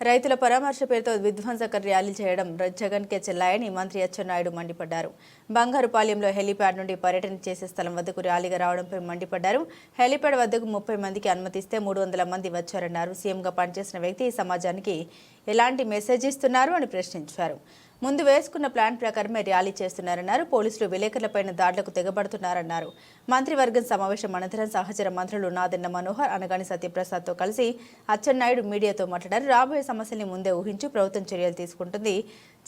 రైతుల పరామర్శ పేరుతో విధ్వంసక ర్యాలీ చేయడం జగన్కే చెల్లాయని మంత్రి అచ్చెన్నాయుడు మండిపడ్డారు. బంగారుపాలెంలో హెలీప్యాడ్ నుండి పర్యటన చేసే స్థలం వద్దకు ర్యాలీగా రావడంపై మండిపడ్డారు. హెలీప్యాడ్ వద్దకు 30 మందికి అనుమతిస్తే 300 మంది వచ్చారన్నారు. సీఎంగా పనిచేసిన వ్యక్తి ఈ సమాజానికి ఎలాంటి మెసేజ్ ఇస్తున్నారు అని ప్రశ్నించారు. ముందు వేసుకున్న ప్లాన్ ప్రకారమే ర్యాలీ చేస్తున్నారన్నారు. పోలీసులు విలేకరులపై దాడులకు తెగబడుతున్నారన్నారు. మంత్రివర్గం సమావేశం అనంతరం సహచర మంత్రులు నాదెండ్ల మనోహర్, అనగాని సత్యప్రసాద్తో కలిసి అచ్చెన్నాయుడు మీడియాతో మాట్లాడారు. రాబోయే సమస్యల్ని ముందే ఊహించి ప్రభుత్వం చర్యలు తీసుకుంటుంది.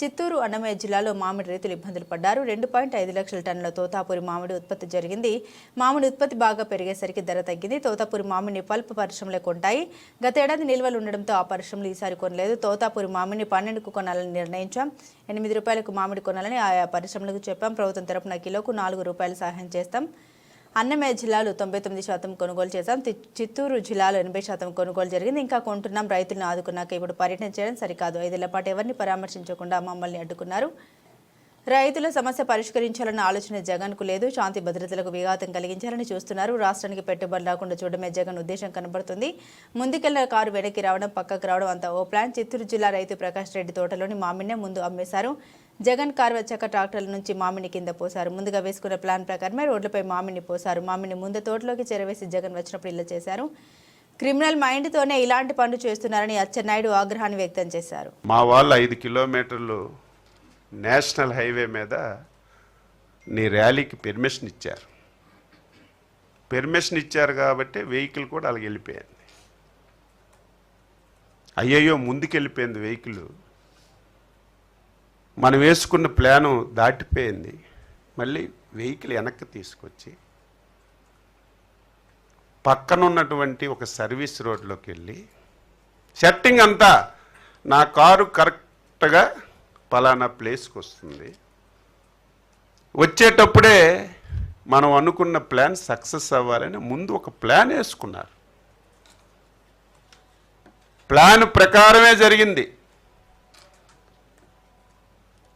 చిత్తూరు, అన్నమయ్య జిల్లాలో మామిడి రైతులు ఇబ్బందులు పడ్డారు. 2.5 లక్షల టన్నుల తోతాపూరి మామిడి ఉత్పత్తి జరిగింది. మామిడి ఉత్పత్తి బాగా పెరిగేసరికి ధర తగ్గింది. తోతాపూరి మామిడిని పల్ప్ పరిశ్రమలే కొంటాయి. గతేడాది నిల్వలు ఉండడంతో ఆ పరిశ్రమలు ఈసారి కొనలేదు. తోతాపూరి మామిడిని 12కు కొనాలని నిర్ణయించాం. 8 రూపాయలకు మామిడి కొనాలని ఆయా పరిశ్రమలకు చెప్పాం. ప్రభుత్వం తరపున కిలోకు 4 రూపాయలు సహాయం చేస్తాం. అన్నమయ్య జిల్లాలో 99% కొనుగోలు చేశాం. చిత్తూరు జిల్లాలో 80% కొనుగోలు జరిగింది. ఇంకా కొంటున్నాం. రైతులను ఆదుకున్నాక ఇప్పుడు పర్యటన చేయడం సరికాదు. 5 ఏళ్ల పాటు ఎవరిని పరామర్శించకుండా మమ్మల్ని అడ్డుకున్నారు. రైతుల సమస్య పరిష్కరించాలన్న ఆలోచన జగన్కు లేదు. శాంతి భద్రతలకు విఘాతం కలిగించాలని చూస్తున్నారు. రాష్ట్రానికి పెట్టుబడి రాకుండా చూడడమే జగన్ ఉద్దేశం కనబడుతుంది. ముందుకెళ్లిన కారు వెనక్కి రావడం, పక్కకు రావడం అంతా ఓ ప్లాన్. చిత్తూరు జిల్లా రైతు ప్రకాష్ రెడ్డి తోటలోని మామిడినే ముందు అమ్మేశారు. జగన్ కారు వచ్చాక ట్రాక్టర్ల నుంచి మామిడిని కింద పోశారు. ముందుగా వేసుకున్న ప్లాన్ ప్రకారమే రోడ్లపై మామిడిని పోశారు. మామిడిని ముందు తోటలోకి చేరవేసి జగన్ వచ్చినప్పుడు ఇలా చేశారు. క్రిమినల్ మైండ్తోనే ఇలాంటి పనులు చేస్తున్నారని అచ్చెన్నాయుడు ఆగ్రహాన్ని వ్యక్తం చేశారు. మా వాళ్ళు 5 కిలోమీటర్లు నేషనల్ హైవే మీద నీ ర్యాలీకి పెర్మిషన్ ఇచ్చారు. పెర్మిషన్ ఇచ్చారు కాబట్టి వెహికల్ కూడా అలాగ వెళ్ళిపోయింది. అయ్యయ్యో ముందుకెళ్ళిపోయింది వెహికల్. మనం వేసుకున్న ప్లాను దాటిపోయింది. మళ్ళీ వెహికల్ వెనక్కి తీసుకొచ్చి పక్కనున్నటువంటి ఒక సర్వీస్ రోడ్లోకి వెళ్ళి సెట్టింగ్ అంతా నా కారు కరెక్ట్గా పలానా ప్లేస్కి వస్తుంది, వచ్చేటప్పుడే మనం అనుకున్న ప్లాన్ సక్సెస్ అవ్వాలని ముందు ఒక ప్లాన్ వేసుకున్నారు. ప్లాన్ ప్రకారమే జరిగింది.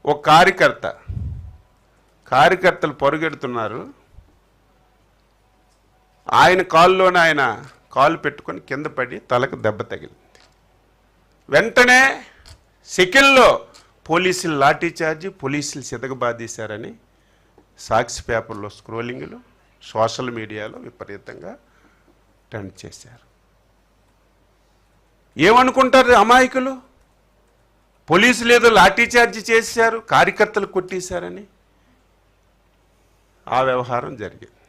ఒక కార్యకర్తలు పరుగెడుతున్నారు. ఆయన కాల్లోనే ఆయన కాలు పెట్టుకొని కింద పడి తలకు దెబ్బ తగిలింది. వెంటనే సెకండ్లో పోలీసులు లాఠీ చార్జి, పోలీసులు సితకబాదీశారని సాక్షి పేపర్లో స్క్రోలింగ్లు, సోషల్ మీడియాలో విపరీతంగా ట్రెండ్ చేశారు. ఏమనుకుంటారు అమాయకులు? పోలీసులు ఏదో లాఠీ చార్జి చేశారు, కార్యకర్తలు కొట్టేశారని ఆ వ్యవహారం జరిగింది.